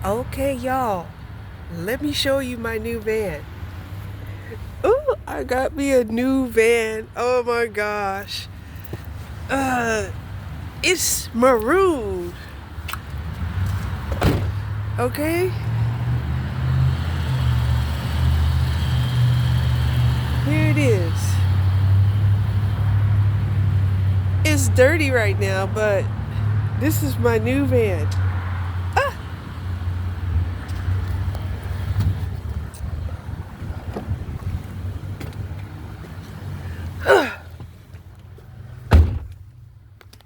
Okay, y'all, let me show you my new van. Oh, I got me a new van. Oh my gosh. Uh, it's maroon. Okay? Here it is. It's dirty right now, but this is my new van. Ah!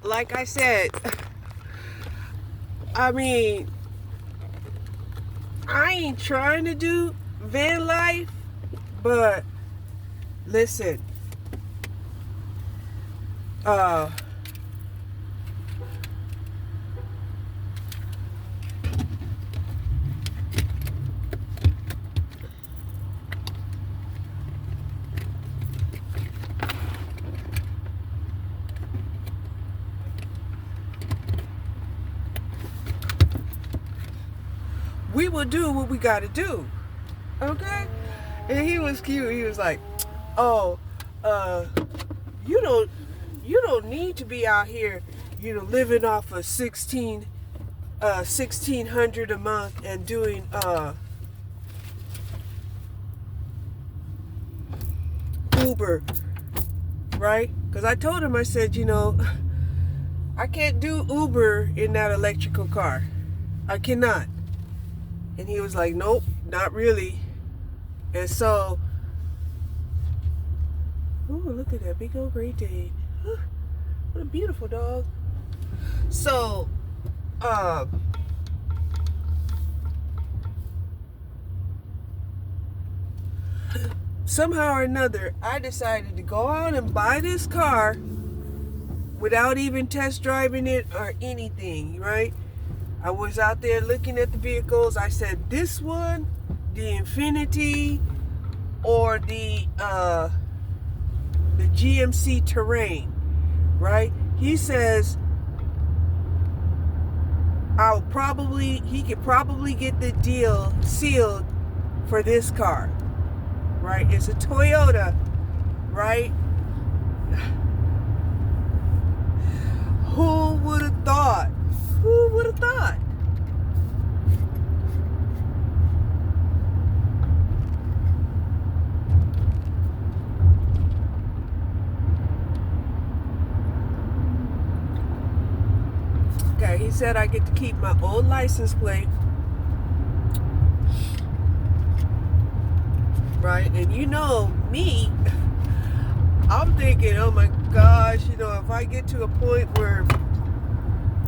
Like I said, I mean, I ain't trying to do van life, but listen, uh, we will do what we gotta do. Okay? And he was cute. He was like, "Oh, uh, you don't, you don't need to be out here, living off of 1600 a month and doing Uber, right?" Because I told him, I said, I can't do Uber in that electrical car. I cannot. And he was like, "Nope, not really." And so, ooh, look at that big old Great Dane. What a beautiful dog. So, somehow or another, I decided to go out and buy this car without even test driving it or anything, right? I was out there looking at the vehicles. I said, this one, the Infiniti, or the GMC Terrain, right? He says he could probably get the deal sealed for this car, right? It's a Toyota, right? Who would have thought? Who would have thought? Okay, he said I get to keep my old license plate. Right? And me, I'm thinking, oh my gosh, if I get to a point where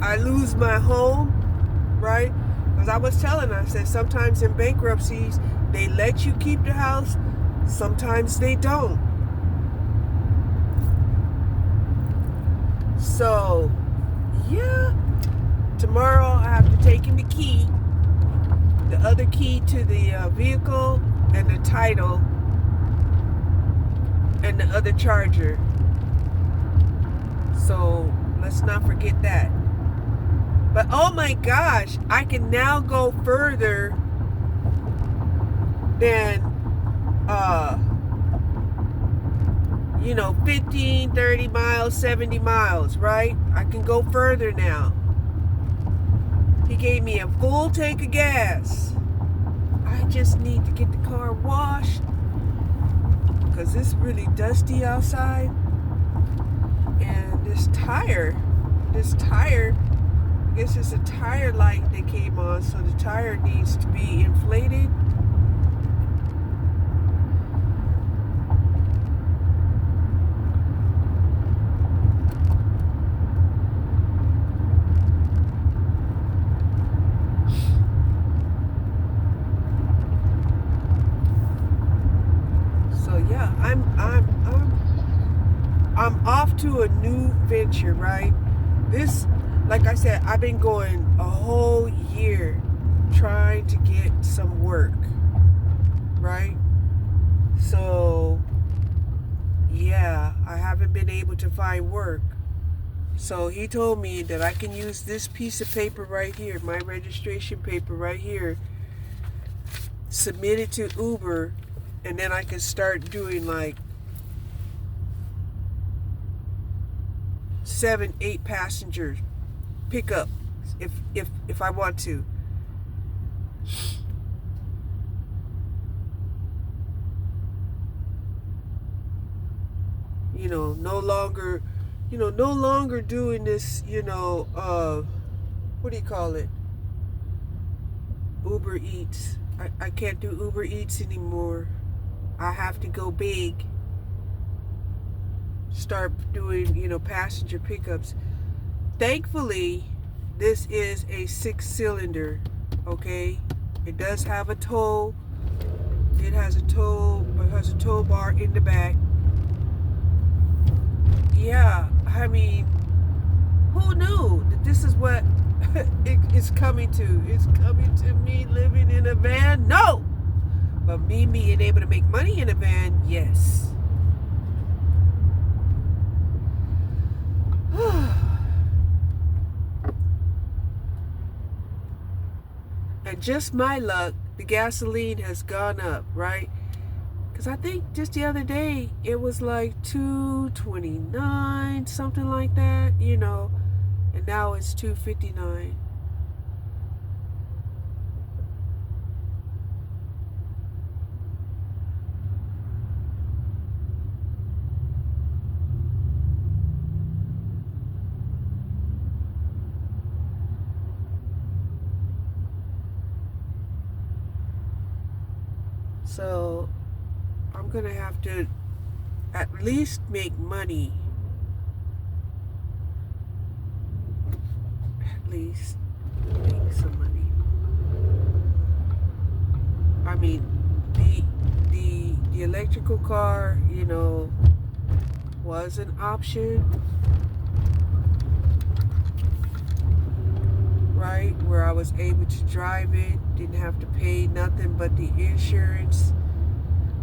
I lose my home, right? Because I was telling her, I said, sometimes in bankruptcies, they let you keep the house, sometimes they don't. So, yeah, tomorrow I have to take him the other key to the vehicle, and the title, and the other charger. So let's not forget that. But oh my gosh, I can now go further than 15, 30 miles, 70 miles, right? I can go further now. He gave me a full tank of gas. I just need to get the car washed because it's really dusty outside. And this tire, I guess it's a tire light that came on, so the tire needs to be inflated. So yeah, I'm off to a new venture, right? This, like I said, I've been going a whole year trying to get some work, right? So, yeah, I haven't been able to find work. So he told me that I can use this piece of paper right here, my registration paper right here, submit it to Uber, and then I can start doing like 7, 8 passengers pickup if I want to. No longer doing this, what do you call it? Uber Eats. I can't do Uber Eats anymore. I have to go big. Start doing, passenger pickups. Thankfully, this is a 6-cylinder, okay? It does have a tow. It has a tow bar in the back. Yeah, I mean, who knew that this is what it's coming to? It's coming to me living in a van? No! But me being able to make money in a van, yes. And just my luck, the gasoline has gone up, right? Because I think just the other day, it was like $2.29, something like that, and now it's $2.59. So I'm going to have to at least make money. At least make some money. I mean, the electrical car, was an option. Right? Where I was able to drive it. Didn't have to pay nothing but the insurance.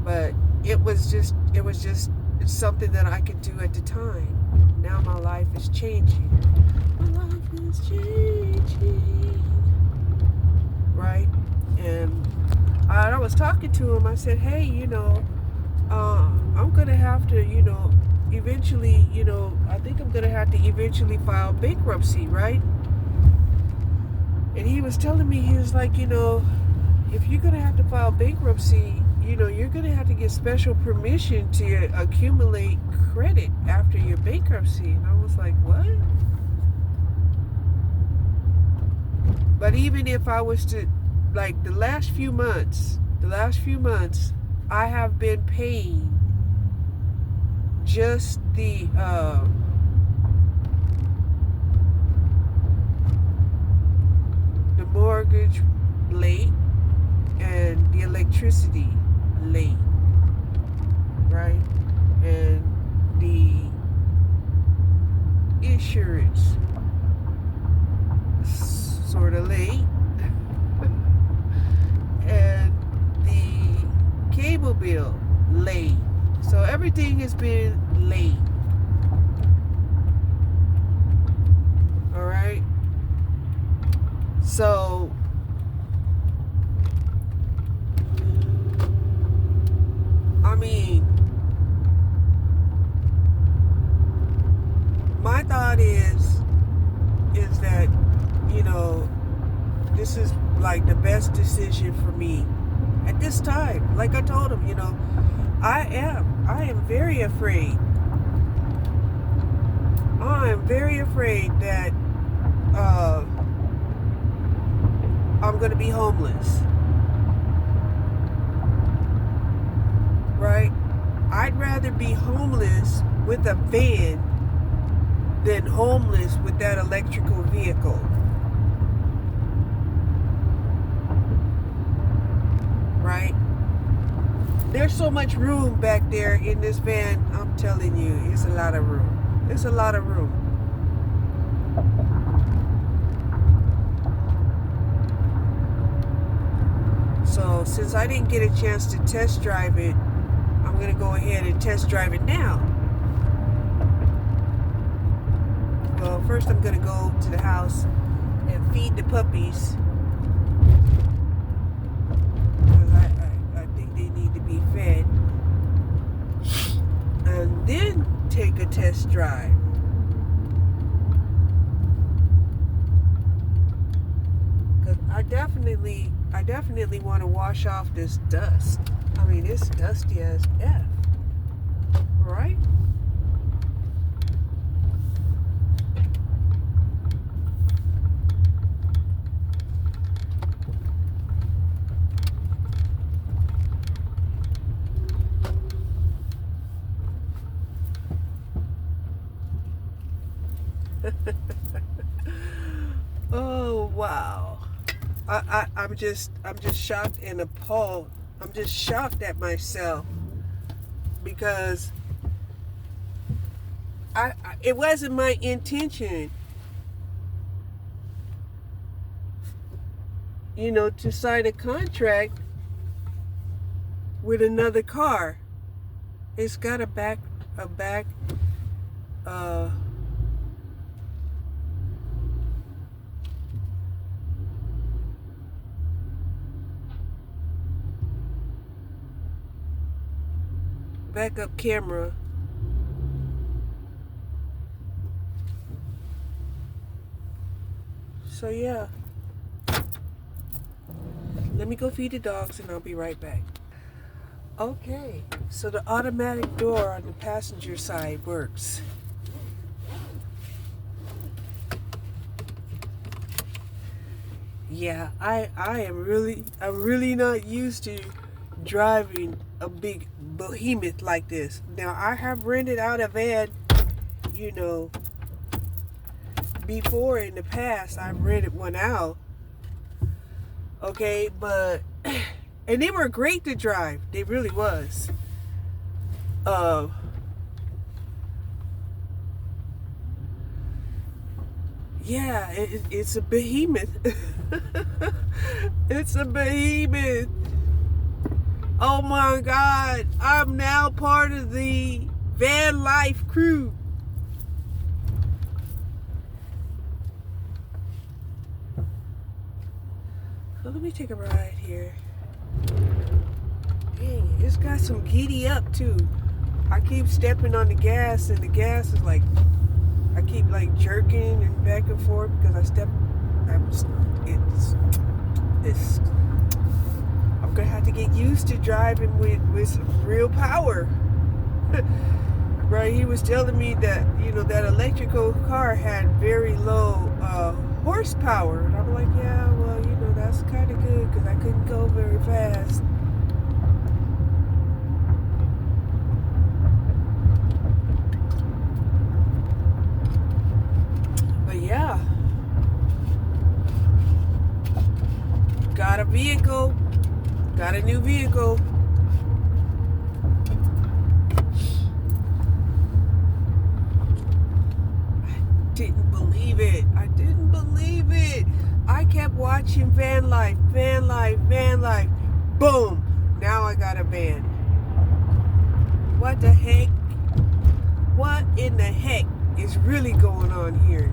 But it was just something that I could do at the time. Now my life is changing. My life is changing. Right? And I was talking to him. I said, hey, I'm going to have to, eventually, I think I'm going to have to eventually file bankruptcy, right? And he was telling me, he was like, if you're going to have to file bankruptcy, you're going to have to get special permission to accumulate credit after your bankruptcy. And I was like, what? But even if I was to, like the last few months, I have been paying just the mortgage late and the electricity late, right? And the insurance sort of late, and the cable bill late. So everything has been late. All right. So I mean, my thought is that, this is like the best decision for me at this time. Like I told him, I am very afraid. I am very afraid that I'm going to be homeless. Right? I'd rather be homeless with a van than homeless with that electrical vehicle. Right? There's so much room back there in this van. I'm telling you, it's a lot of room. There's a lot of room. So since I didn't get a chance to test drive it, I'm going to go ahead and test drive it now. Well, first I'm gonna go to the house and feed the puppies. Because I think they need to be fed. And then take a test drive. Because I definitely want to wash off this dust. I mean, it's dusty as F. Right? Oh wow. I'm just shocked and appalled. I'm just shocked at myself because it wasn't my intention, to sign a contract with another car. It's got a backup camera. So yeah, let me go feed the dogs and I'll be right back. Okay, so the automatic door on the passenger side works. Yeah, I'm really not used to driving a big behemoth like this. Now I have rented out a van, before in the past. I've rented one out. Okay, but and they were great to drive. They really was. Yeah, it's a behemoth. It's a behemoth. Oh my God, I'm now part of the van life crew. So let me take a ride here. Dang, it's got some giddy up too. I keep stepping on the gas and the gas is like, I keep like jerking and back and forth because I'm gonna have to get used to driving with some real power. Right, he was telling me that, that electrical car had very low horsepower. And I'm like, yeah, well, that's kind of good because I couldn't go very fast. But yeah, got a vehicle, got a new vehicle. I didn't believe it. I kept watching van life. Boom! Now I got a van. What the heck? What in the heck is really going on here?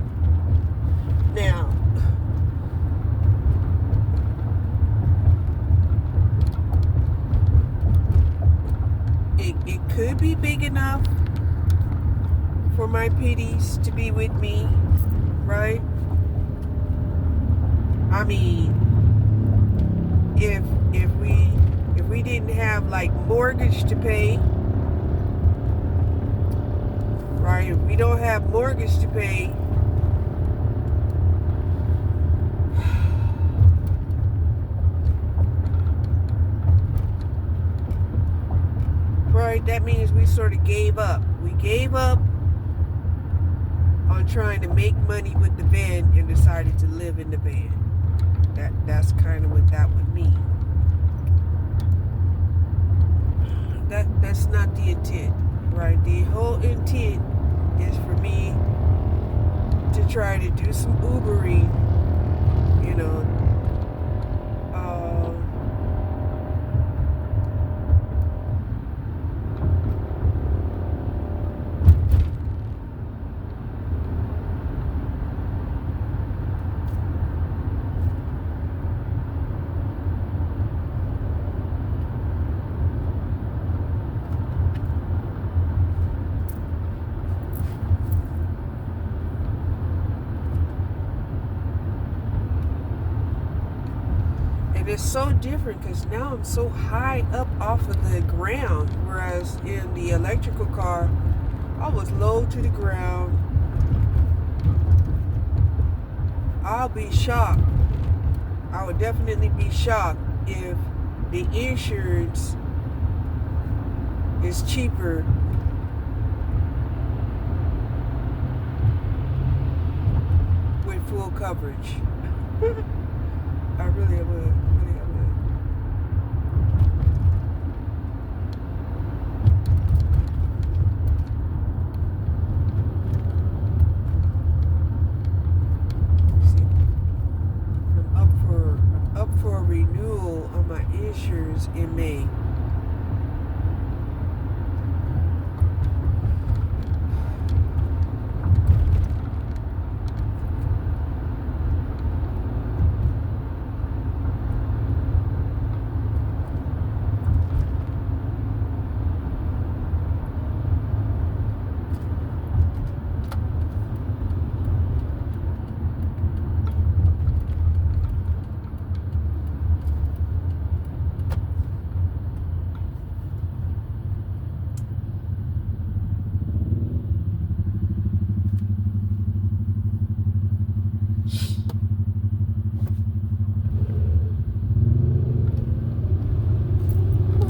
Now, it could be big enough for my pitties to be with me, right? I mean, if we didn't have like mortgage to pay, right? If we don't have mortgage to pay, right? That means we sort of gave up. We gave up on trying to make money with the van and decided to live in the van. That's kind of what that would mean. That's not the intent, right? The whole intent is for me to try to do some Ubering, And it's so different because now I'm so high up off of the ground, whereas in the electrical car, I was low to the ground. I'll be shocked. I would definitely be shocked if the insurance is cheaper with full coverage. I really would. See, I'm up for a renewal on my insurance in May.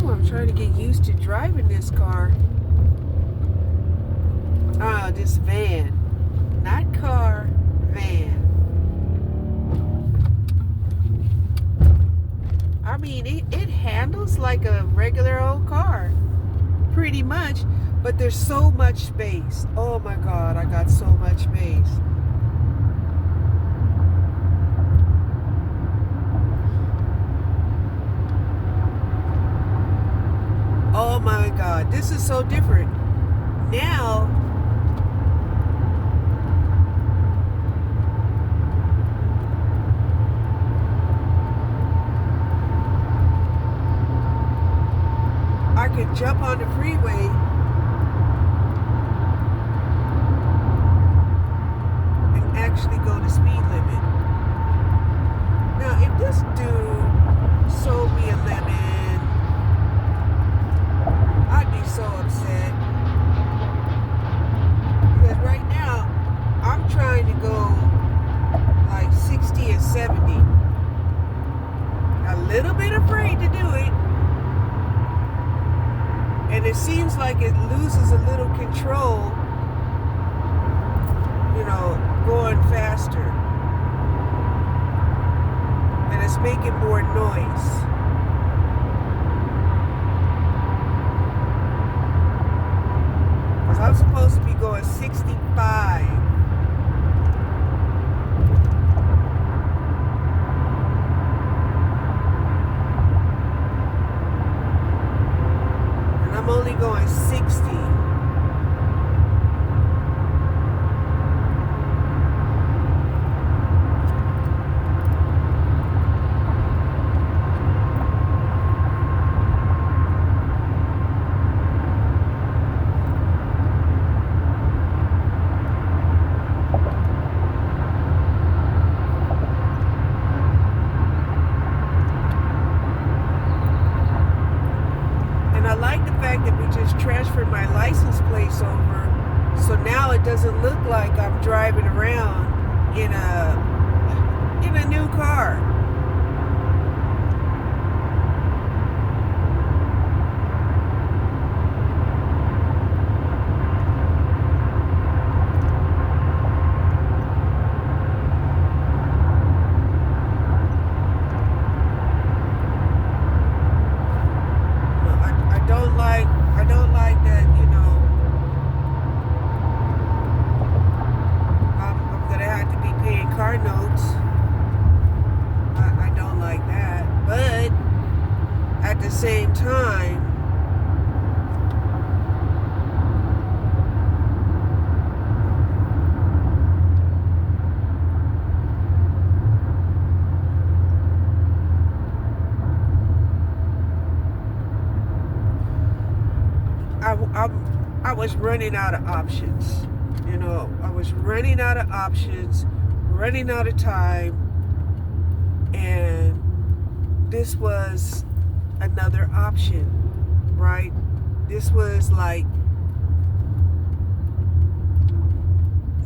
I'm trying to get used to driving this car. This van. Not car, van. I mean, it handles like a regular old car. Pretty much. But there's so much space. Oh my God, I got so much space. Oh my God, this is so different. Now, I can jump on the freeway and actually go the speed limit. Now, if this dude sold me a lemon, I'd be so upset. Because right now, I'm trying to go like 60 and 70. A little bit afraid to do it. And it seems like it loses a little control, going faster. And it's making more noise. Because I'm supposed to be going 65. I'm only going 60. And I like the fact that we just transferred my license plates over, so now it doesn't look like I'm driving around in a new car. I don't like that, I'm gonna have to be paying car notes. I don't like that. But at the same time, I was running out of options. I was running out of options, running out of time, and this was another option, right? This was like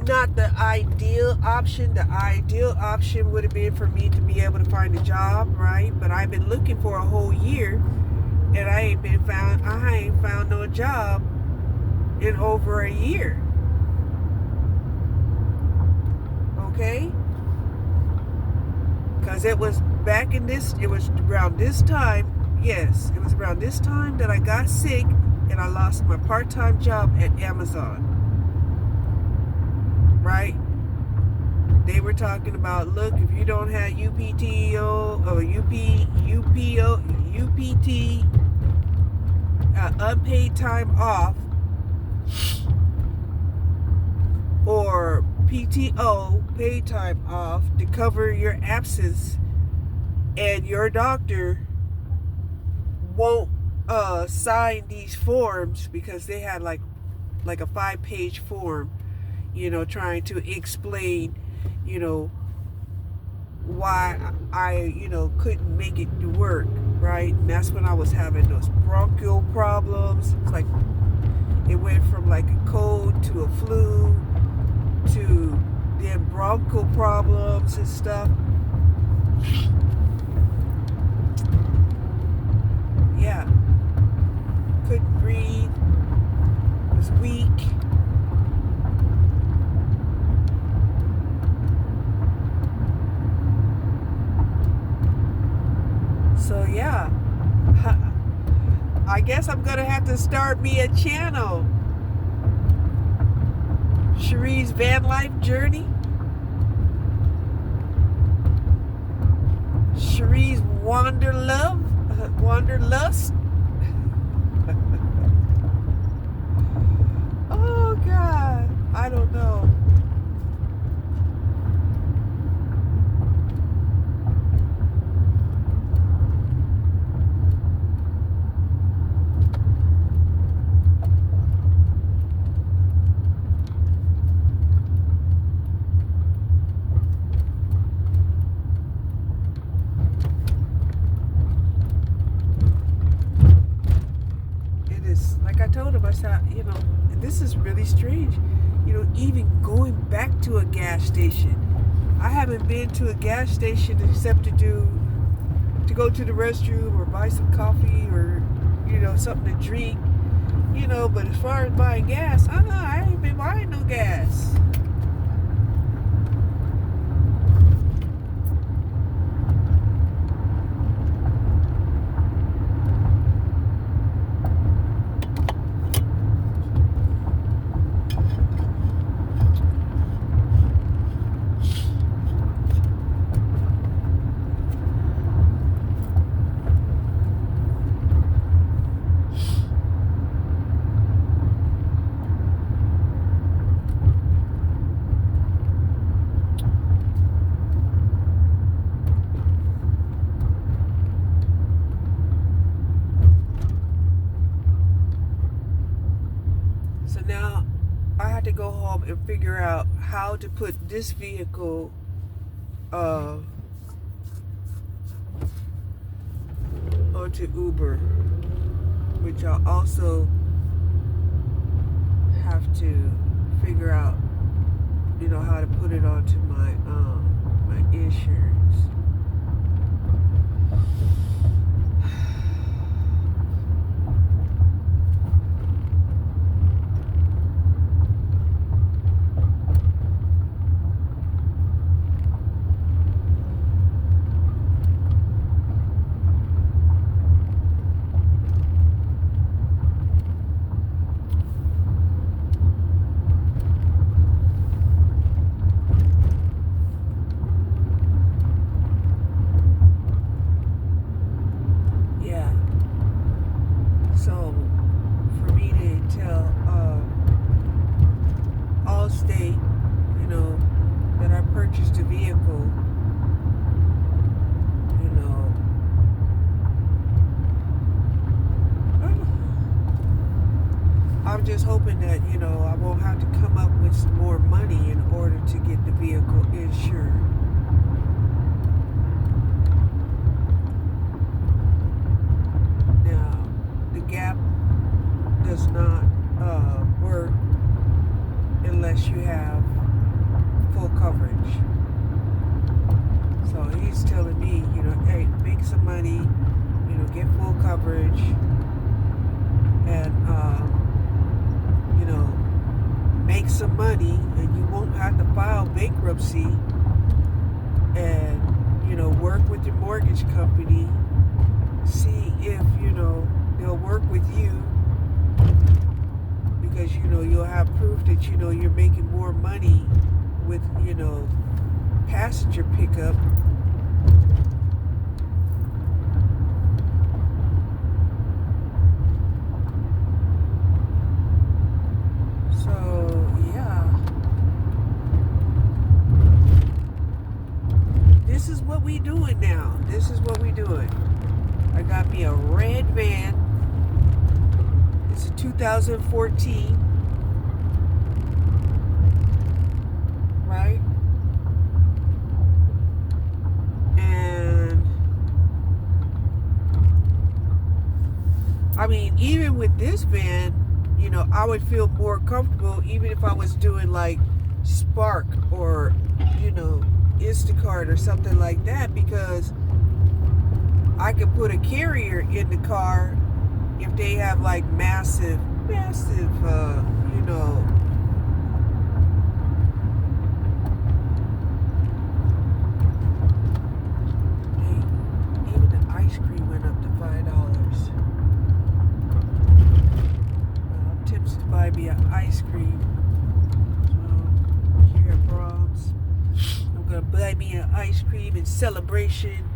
not the ideal option. The ideal option would have been for me to be able to find a job, right? But I've been looking for a whole year, and I ain't found no job in over a year. Okay? Because it was around this time, yes, it was around this time that I got sick and I lost my part-time job at Amazon. Right? They were talking about, look, if you don't have UPTO or UPT, unpaid time off, or PTO, paid time off, to cover your absence, and your doctor won't sign these forms, because they had like a 5-page form, trying to explain, why I, couldn't make it to work, right? And that's when I was having those bronchial problems. It's like it went from like a cold to a flu to then bronchial problems and stuff. Yeah. Couldn't breathe. Was weak. So yeah, I guess I'm gonna have to start me a channel. Cherie's Van Life Journey. Cherie's Wanderlust. Oh God, I don't know. Like I told him, I said, this is really strange. Even going back to a gas station. I haven't been to a gas station except to go to the restroom or buy some coffee or, something to drink. But as far as buying gas, I ain't been buying no gas. So now I had to go home and figure out how to put this vehicle onto Uber, which I'll also have to figure out, how to put it onto my insurance. So for me to tell Allstate, that I purchased a vehicle, I'm just hoping that, I won't have to come up with some more money in order to get the vehicle insured. does not work unless you have full coverage. So he's telling me, hey, make some money, get full coverage, and make some money, and you won't have to file bankruptcy, and work with your mortgage company, see if they'll work with you, because you'll have proof that you're making more money with passenger pickup. So yeah, this is what we doing now. I got me a red van. It's a 2014, right? And I mean, even with this van, I would feel more comfortable even if I was doing like Spark or Instacart or something like that, because I could put a carrier in the car if they have like massive, even the ice cream went up to $5. I'm tempted to buy me an ice cream. So here at Brahms, I'm gonna buy me an ice cream in celebration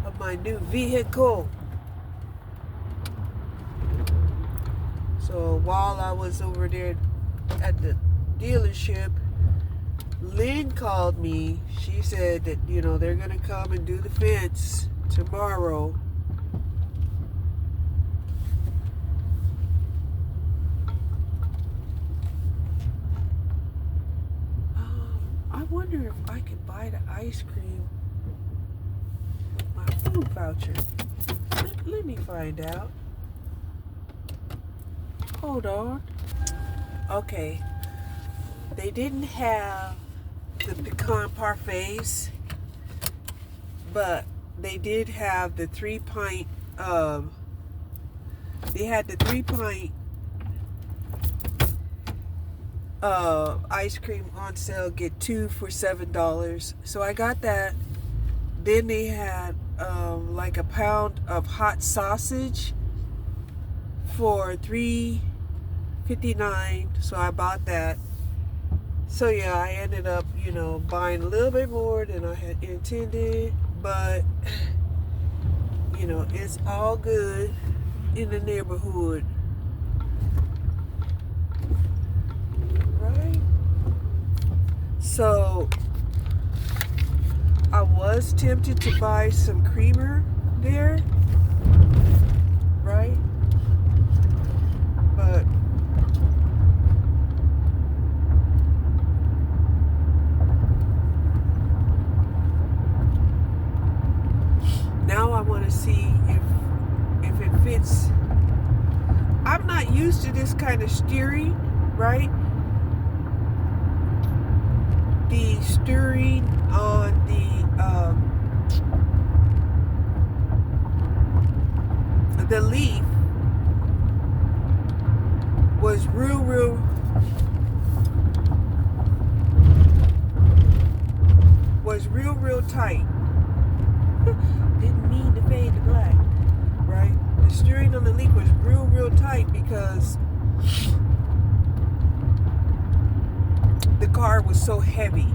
of my new vehicle. So while I was over there at the dealership, Lynn called me. She said that they're gonna come and do the fence tomorrow. I wonder if I could buy the ice cream with my food voucher. Let me find out. Hold on. Okay. They didn't have the pecan parfaits, but they did have the 3-pint. They had the 3-pint ice cream on sale. Get 2 for $7. So I got that. Then they had like a pound of hot sausage for $3.59. So I bought that. So yeah, I ended up, buying a little bit more than I had intended, but it's all good in the neighborhood, right? So I was tempted to buy some creamer there, right? But now I want to see if it fits. I'm not used to this kind of steering, right? The steering on the Leaf was real tight. Didn't mean to fade to black, right? The steering on the Leaf was real tight because the car was so heavy.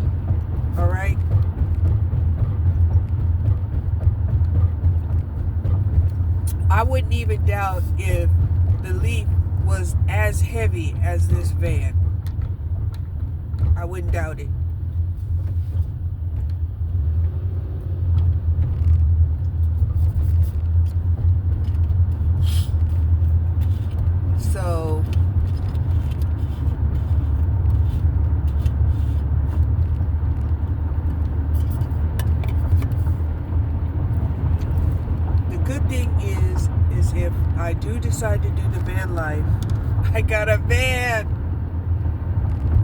All right. I wouldn't even doubt if the Leaf was as heavy as this van. I wouldn't doubt it. So the good thing is if I do decide to do the van life, I got a van.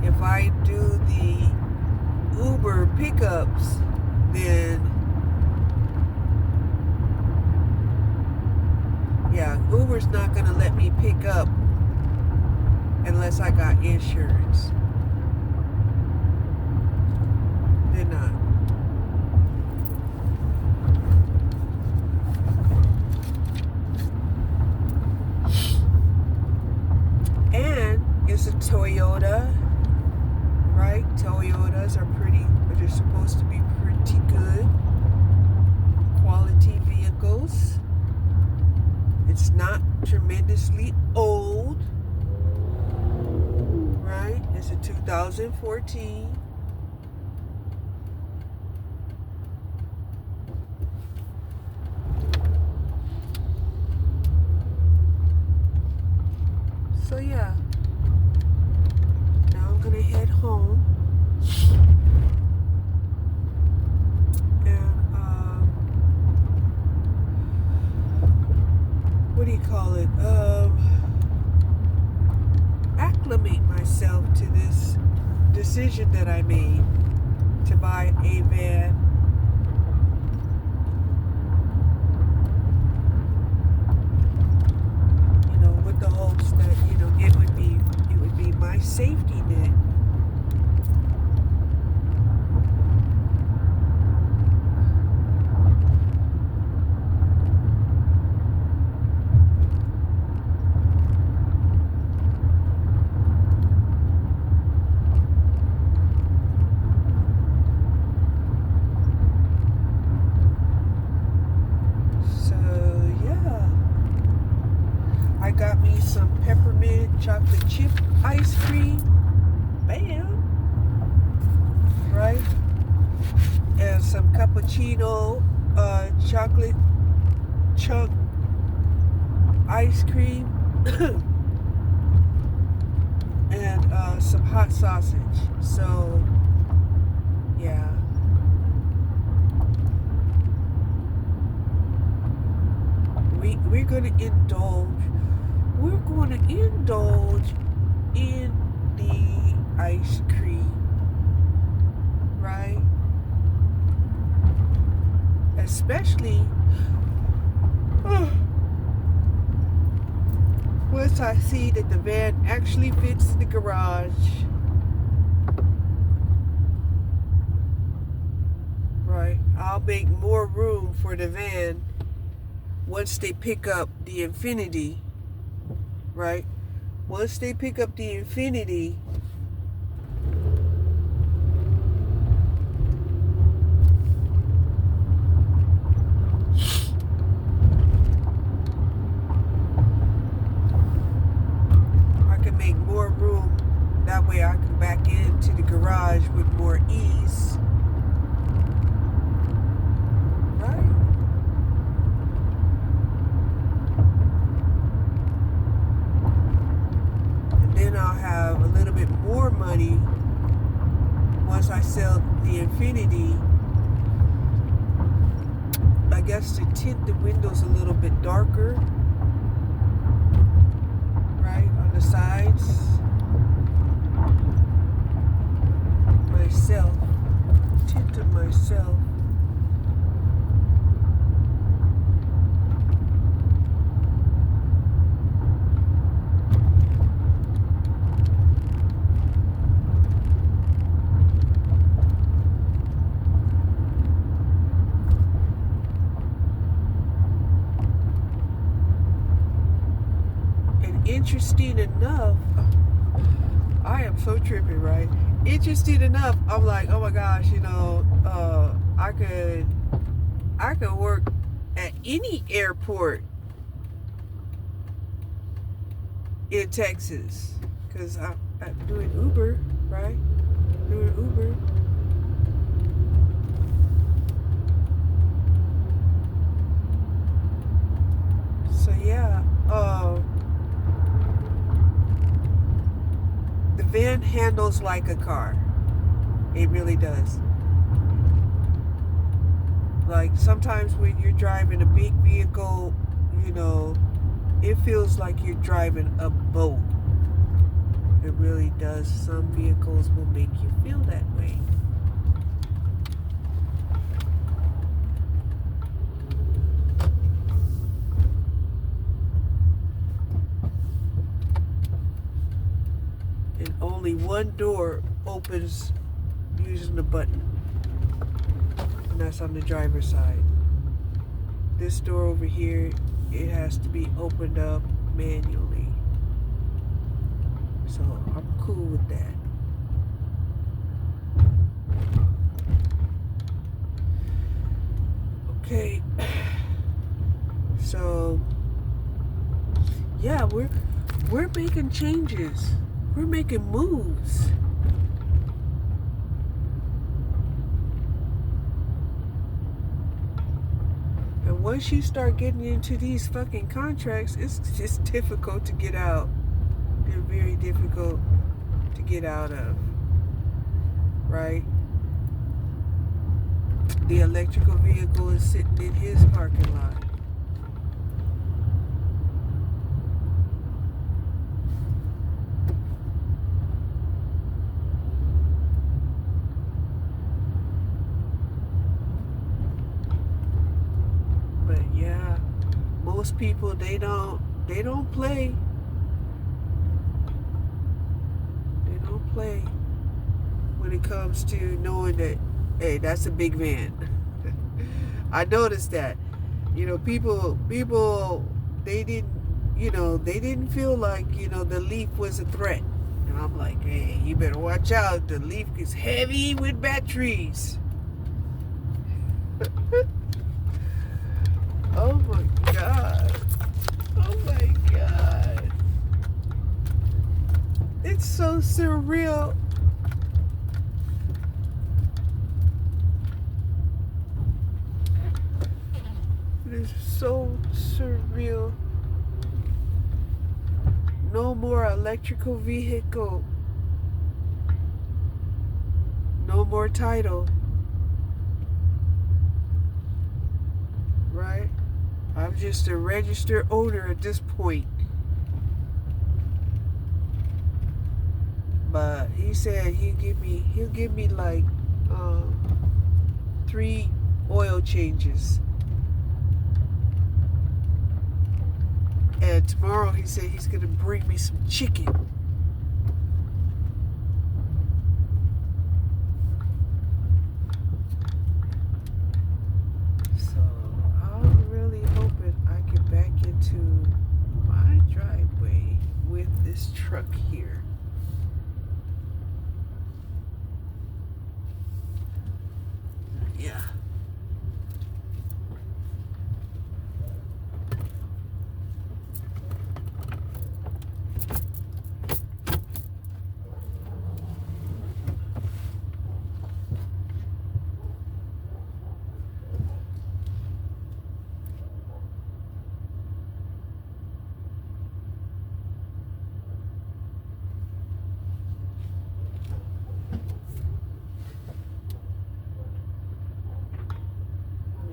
If I do the Uber pickups, then yeah, Uber's not gonna let me pick up unless I got insurance. They're not. And it's a Toyota, right? Toyotas are they're supposed to be pretty good quality vehicles. It's not tremendously old, right? It's a 2014. So yeah, now I'm gonna head home and what do you call it? Acclimate myself to this decision that I made to buy a van. With the hopes that it would be my safety net. I got me some peppermint chocolate chip ice cream. Bam! Right? And some cappuccino chocolate chunk ice cream. And some hot sausage. So, yeah. We're going to indulge. We're going to indulge in the ice cream, right? Especially once I see that the van actually fits the garage. Right? I'll make more room for the van once they pick up the Infiniti. Right? Once they pick up the Infiniti, I can make more room. That way I can back into the garage with more ease. Right? Then I'll have a little bit more money once I sell the Infiniti, I guess, to tint the windows a little bit darker, right, on the sides. Myself, tinted myself. Interesting enough, I am so trippy, right? Interesting enough, I'm like, oh my gosh, I could work at any airport in Texas, because I'm doing Uber, right? Doing Uber. So yeah, the van handles like a car. It really does. Like sometimes when you're driving a big vehicle, it feels like you're driving a boat. it really does. Some vehicles will make you feel that way. And only one door opens using the button, and that's on the driver's side. This door over here, it has to be opened up manually. So I'm cool with that. Okay. So yeah, we're making changes. We're making moves. And once you start getting into these fucking contracts, it's just difficult to get out. They're very difficult to get out of. Right? The electrical vehicle is sitting in his parking lot. But yeah, most people they don't play. They don't play when it comes to knowing that, hey, that's a big van. I noticed that. People they didn't feel like, the Leaf was a threat. And I'm like, hey, you better watch out. The Leaf is heavy with batteries. Oh my God. Oh my God. It's so surreal. It is so surreal. No more electrical vehicle. No more title. Right? I'm just a registered owner at this point. But he said he'll give me like 3 oil changes. And tomorrow he said he's gonna bring me some chicken. So I'm really hoping I get back into my driveway with this truck here. Yeah.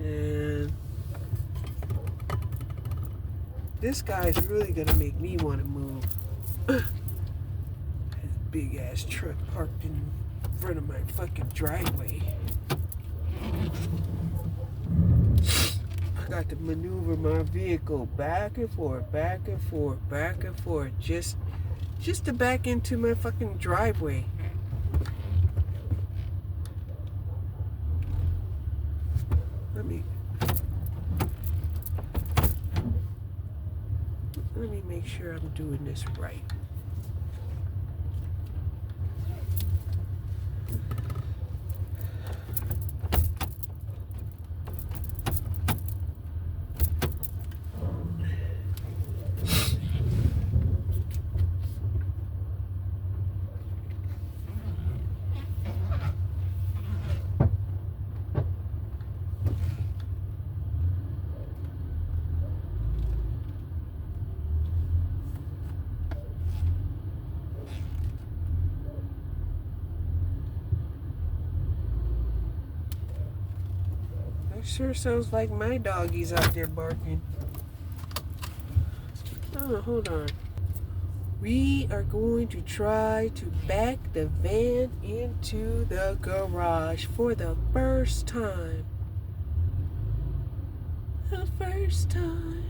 And this guy's really gonna make me want to move. His big ass truck parked in front of my fucking driveway. I got to maneuver my vehicle back and forth, back and forth, back and forth, just to back into my fucking driveway. Let me make sure I'm doing this right. Sure sounds like my doggies out there barking. Oh, hold on. We are going to try to back the van into the garage for the first time. The first time.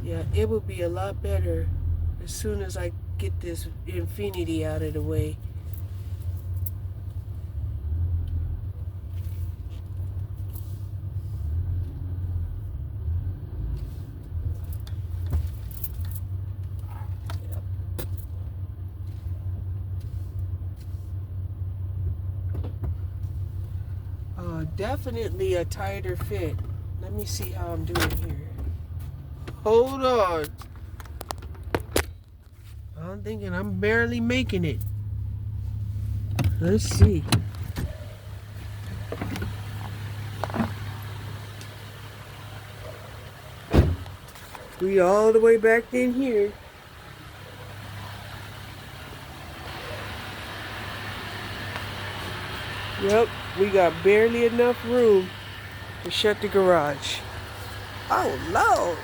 Yeah, it will be a lot better as soon as I get this Infiniti out of the way. Definitely a tighter fit. Let me see how I'm doing here. Hold on. I'm thinking I'm barely making it. Let's see. We all the way back in here. Yep, we got barely enough room to shut the garage. Oh, Lord.